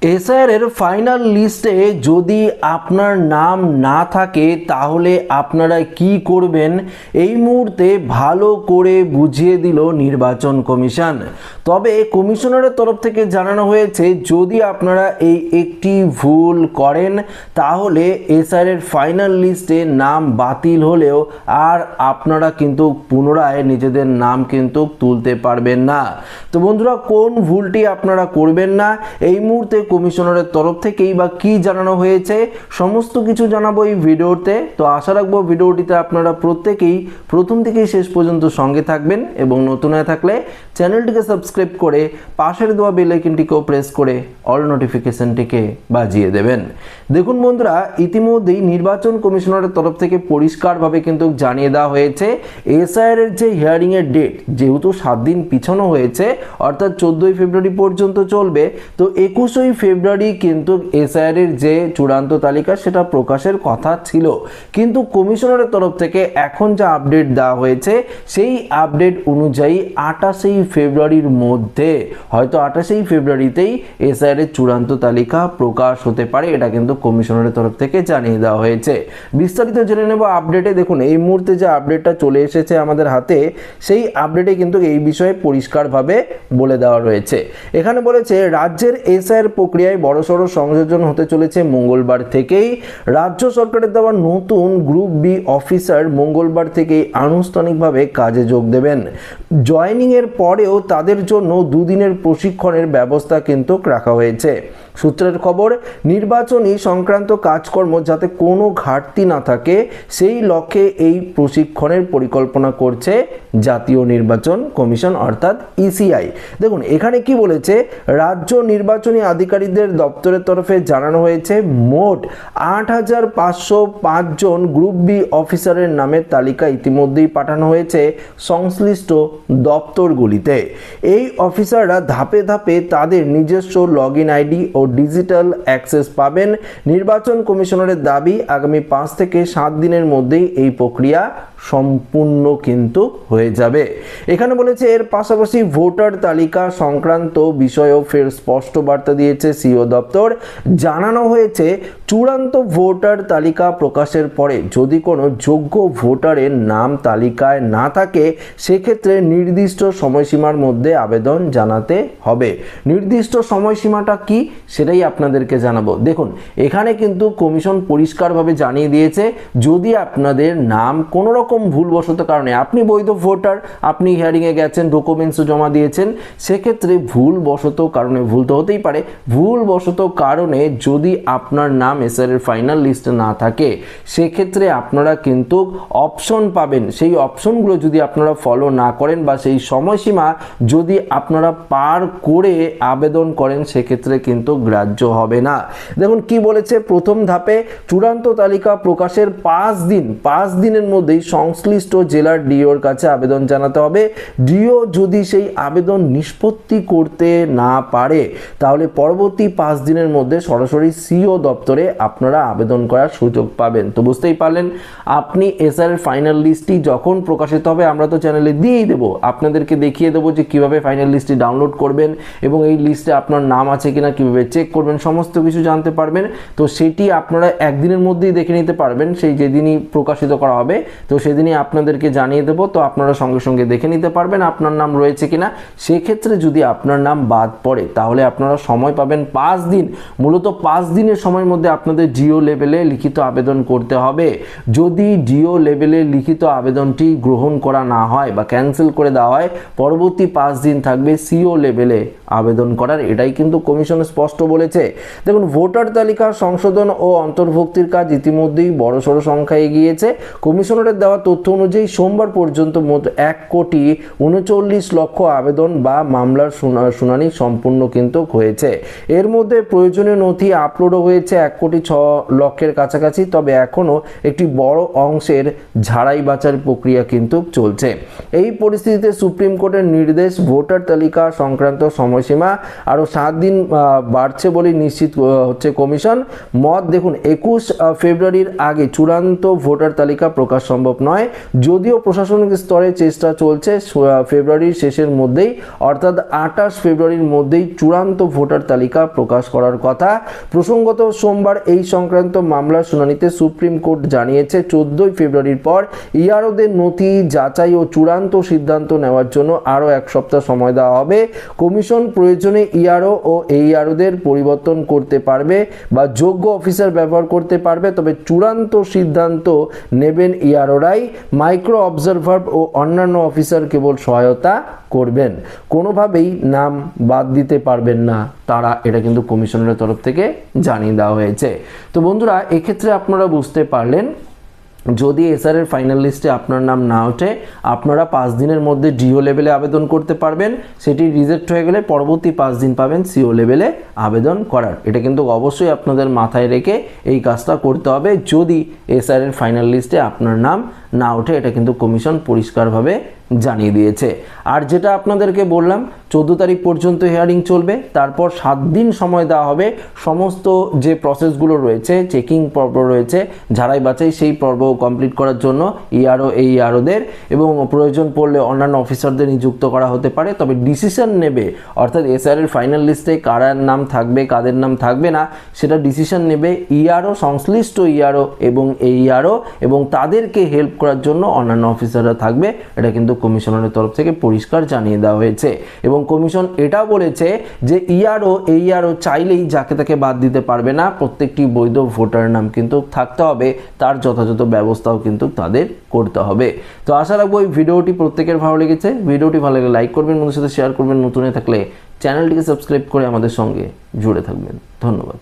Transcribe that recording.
SIR এর final লিস্টে যদি আপনার নাম না থাকে তাহলে আপনারা কি করবেন এই মুহূর্তে ভালো করে বুঝিয়ে দিল নির্বাচন কমিশন। তবে কমিশনারের তরফ থেকে জানানো হয়েছে যদি আপনারা এই একটি ভুল করেন তাহলে এসআইআর এর ফাইনাল লিস্টে নাম বাতিল হলেও আর আপনারা কিন্তু পুনরায় নিজেদের নাম কিন্তু তুলতে পারবেন না। তো বন্ধুরা, কোন ভুলটি আপনারা করবেন না এই মুহূর্তে কমিশনারের তরফ থেকেই বা কি জানানো হয়েছে সমস্ত কিছু জানাবো এই ভিডিওতে। তো আশা রাখবো ভিডিওটিতে আপনারা প্রত্যেকেই প্রথম থেকে শেষ পর্যন্ত সঙ্গে থাকবেন এবং নতুন হয়ে থাকলে চ্যানেলটিকে সাবস্ক্রাইব করে পাশের দেওয়া বেল আইকনটিকেও প্রেস করে অল নোটিফিকেশনটিকে বাজিয়ে দেবেন। দেখুন বন্ধুরা, ইতিমধ্যেই নির্বাচন কমিশনারের তরফ থেকে পরিষ্কারভাবে কিন্তু জানিয়ে দেওয়া হয়েছে এসআইআর এর যে হিয়ারিং এর ডেট যেহেতু 7 দিন পিছানো হয়েছে অর্থাৎ 14ই ফেব্রুয়ারি পর্যন্ত চলবে, তো 21 ফেব্রুয়ারি কিন্তু এসআইআর এর যে চূড়ান্ত তালিকা সেটা প্রকাশের কথা ছিল, কিন্তু কমিশনারের তরফ থেকে এখন যা আপডেট দেওয়া হয়েছে সেই আপডেট অনুযায়ী 28 ফেব্রুয়ারির মধ্যে হয়তো 28 ফেব্রুয়ারিতেই এসআইআর এর চূড়ান্ত তালিকা প্রকাশ হতে পারে, এটা কিন্তু কমিশনারের তরফ থেকে জানিয়ে দেওয়া হয়েছে। বিস্তারিত জেনে নেব আপডেটে। দেখুন, এই মুহূর্তে যে আপডেটটা চলে এসেছে আমাদের হাতে সেই আপডেটে কিন্তু এই বিষয়ে পরিষ্কারভাবে বলে দেওয়া রয়েছে। এখানে বলেছে রাজ্যের এসআইআর প্রক্রিয়ায় বড়সড় সংযোজন হতে চলেছে মঙ্গলবার থেকেই। রাজ্য সরকারের দেওয়া নতুন গ্রুপ বি অফিসার মঙ্গলবার থেকেই আনুষ্ঠানিকভাবে কাজে যোগ দেবেন। জয়েনিং এর পরেও তাদের জন্য দুদিনের প্রশিক্ষণের ব্যবস্থা কিন্তু রাখা হয়েছে। সূত্রের খবর, নির্বাচনী সংক্রান্ত কাজকর্ম যাতে কোনো ঘাটতি না থাকে সেই লক্ষ্যে এই প্রশিক্ষণের পরিকল্পনা করছে জাতীয় নির্বাচন কমিশন অর্থাৎ ইসিআই। দেখুন এখানে কি বলেছে, রাজ্য নির্বাচনী আধিকারিকদের দপ্তরের তরফে জানানো হয়েছে মোট 8,505 জন গ্রুপ বি অফিসারের নামের তালিকা ইতিমধ্যেই পাঠানো হয়েছে সংশ্লিষ্ট দপ্তরগুলিতে। এই অফিসাররা ধাপে ধাপে তাদের নিজস্ব লগ ইন আইডি ও ডিজিটাল অ্যাক্সেস পাবেন। নির্বাচন কমিশনারের দাবি আগামী 5 থেকে 7 দিনের মধ্যেই এই প্রক্রিয়া সম্পূর্ণ কিন্তু হয়ে যাবে। এখানে বলেছে এর পাশাপাশি ভোটার তালিকা সংক্রান্ত বিষয়েও ফের স্পষ্ট বার্তা দিয়েছে সিও দপ্তর। জানানো হয়েছে চূড়ান্ত ভোটার তালিকা প্রকাশের পরে যদি কোনো যোগ্য ভোটারের নাম তালিকায় না থাকে সেক্ষেত্রে নির্দিষ্ট সময়সীমার মধ্যে আবেদন জানাতে হবে। নির্দিষ্ট সময়সীমাটা কি সেটাই আপনাদেরকে জানাবো। দেখুন এখানে কিন্তু কমিশন পরিষ্কারভাবে জানিয়ে দিয়েছে যদি আপনাদের নাম কোনো রকম ভুলবশত কারণে, আপনি বৈধ ভোটার, আপনি হিয়ারিংয়ে গেছেন, ডকুমেন্টসও জমা দিয়েছেন, সেক্ষেত্রে ভুলবশত কারণে, ভুল তো হতেই পারে, ভুলবশত কারণে যদি আপনার নাম এসআইআর এর ফাইনাল লিস্টে না থাকে সেক্ষেত্রে আপনারা কিন্তু অপশন পাবেন। সেই অপশনগুলো যদি আপনারা ফলো না করেন বা সেই সময়সীমা যদি আপনারা পার করে আবেদন করেন সেক্ষেত্রে কিন্তু গ্রাহ্য হবে না। দেখুন কি বলেছে, প্রথম ধাপে চূড়ান্ত তালিকা প্রকাশের 5 দিনের মধ্যেই সংশ্লিষ্ট জেলার ডিওর কাছে আবেদন জানাতে হবে। ডিও যদি সেই আবেদন নিষ্পত্তি করতে না পারে তাহলে পরবর্তী 5 দিনের মধ্যে সরাসরি সিও দপ্তরে আপনারা আবেদন করার সুযোগ পাবেন। তো বুঝতেই পারলেন, আপনি এসআইআর এর ফাইনাল লিস্টটি যখন প্রকাশিত হবে আমরা তো চ্যানেলে দিয়েই দেবো, আপনাদেরকে দেখিয়ে দেবো যে কিভাবে ফাইনাল লিস্টটি ডাউনলোড করবেন এবং এই লিস্টে আপনার নাম আছে কিনা কিভাবে চেক করবেন সমস্ত কিছু জানতে পারবেন। তো সেটি আপনারা একদিনের মধ্যেই দেখে নিতে পারবেন, সেই যেদিনই প্রকাশিত করা হবে তো সেদিনই আপনাদেরকে জানিয়ে দেবো। তো আপনারা সঙ্গে সঙ্গে দেখে নিতে পারবেন আপনার নাম রয়েছে কিনা। সেক্ষেত্রে যদি আপনার নাম বাদ পড়ে তাহলে আপনারা সময় পাবেন 5 দিন। মূলত 5 দিনের সময়ের মধ্যে আপনাদের ডিও লেভেলে লিখিত আবেদন করতে হবে। যদি ডিও লেভেলে লিখিত আবেদনটি গ্রহণ করা না হয় বা ক্যান্সেল করে দেওয়া হয় পরবর্তী 5 দিন থাকবে সিও লেভেলে আবেদন করার, এটাই কিন্তু কমিশন স্পষ্ট বলেছে। দেখুন ভোটার তালিকা সংশোধন ও অন্তর্ভুক্তির কাজ ইতিমধ্যেই বড়সড় সংখ্যায় এগিয়েছে। কমিশনারের দেওয়া তথ্য অনুযায়ী সোমবার পর্যন্ত মোট 1,39,00,000 আবেদন বা মামলার শুনানি সম্পূর্ণ কিন্তু হয়েছে। এর মধ্যে প্রয়োজনীয় নথি আপলোডও হয়েছে 1,06,00,000 কাছাকাছি, তবে এখনও একটি বড় অংশের ঝাড়াই বাছার প্রক্রিয়া কিন্তু চলছে। এই পরিস্থিতিতে সুপ্রিম কোর্টের নির্দেশ ভোটার তালিকা সংক্রান্ত সময়সীমা আরও 7 দিন বাড়ছে বলে নিশ্চিত হচ্ছে কমিশন। মত দেখুন 21 ফেব্রুয়ারির আগে চূড়ান্ত ভোটার তালিকা প্রকাশ সম্ভব নয়, যদিও প্রশাসনিক স্তরে চেষ্টা চলছে ফেব্রুয়ারির শেষের মধ্যেই অর্থাৎ 28 ফেব্রুয়ারির মধ্যেই চূড়ান্ত ভোটার তালিকা প্রকাশ করার কথা। প্রসঙ্গত সোমবার এই সংক্রান্ত মামলার শুনানিতে সুপ্রিম কোর্ট জানিয়েছে 14 ফেব্রুয়ারির পর ইআরওদের নথি যাচাই ও চূড়ান্ত সিদ্ধান্ত নেওয়ার জন্য আরও 1 সপ্তাহ সময় দেওয়া হবে। কমিশন প্রয়োজনে ইআরও ও এইআরওদের পরিবর্তন করতে পারবে বা যোগ্য অফিসার ব্যবহার করতে পারবে, তবে চূড়ান্ত সিদ্ধান্ত নেবেন ইআরওরাই। মাইক্রো অবজারভার ও অন্যান্য অফিসার কেবল সহায়তা করবেন, কোনোভাবেই নাম বাদ দিতে পারবেন না তারা, এটা কিন্তু কমিশনের তরফ থেকে জানিয়ে দেওয়া হয়েছে। তো বন্ধুরা, এক্ষেত্রে আপনারা বুঝতে পারলেন, যদি এসআরের ফাইনাল লিস্টে আপনার নাম না ওঠে আপনারা 5 দিনের মধ্যে ডিও লেভেলে আবেদন করতে পারবেন। সেটি রিজেক্ট হয়ে গেলে পরবর্তী 5 দিন পাবেন সিও লেভেলে আবেদন করার। এটা কিন্তু অবশ্যই আপনাদের মাথায় রেখে এই কাজটা করতে হবে যদি এসআরের ফাইনাল লিস্টে আপনার নাম না ওঠে, এটা কিন্তু কমিশন পরিষ্কারভাবে জানিয়ে দিয়েছে। আর যেটা আপনাদেরকে বললাম 14 তারিখ পর্যন্ত হিয়ারিং চলবে, তারপর 7 দিন সময় দেওয়া হবে সমস্ত যে প্রসেসগুলো রয়েছে, চেকিং পর্ব রয়েছে, ঝাড়াই বাছাই, সেই পর্ব কমপ্লিট করার জন্য ইআরও এইআরওদের এবং প্রয়োজন পড়লে অন্যান্য অফিসারদের নিযুক্ত করা হতে পারে। তবে ডিসিশন নেবে, অর্থাৎ এসআরের ফাইনাল লিস্টে কারার নাম থাকবে কাদের নাম থাকবে না সেটা ডিসিশন নেবে ইআরও, সংশ্লিষ্ট ইআরও এবং এইআরও, এবং তাদেরকে হেল্প করার জন্য অন্যান্য অফিসাররা থাকবে। এটা কিন্তু কমিশনের তরফ থেকে পরিষ্কার জানিয়ে দেওয়া হয়েছে। এবং কমিশন এটা বলেছে যে ইআরও এইআরও চাইলেই যাকে তাকে বাদ দিতে পারবে না, প্রত্যেকটি বৈধ ভোটার নাম কিন্তু থাকতে হবে, তার যথাযথ ব্যবস্থাও কিন্তু তাদের করতে হবে। তো আশা রাখবো এই ভিডিওটি প্রত্যেকের ভালো লেগেছে। ভিডিওটি ভালো লাগলে লাইক করবেন, বন্ধুদের সাথে শেয়ার করবেন, নতুন হয়ে থাকলে চ্যানেলটিকে সাবস্ক্রাইব করে আমাদের সঙ্গে জুড়ে থাকবেন। ধন্যবাদ।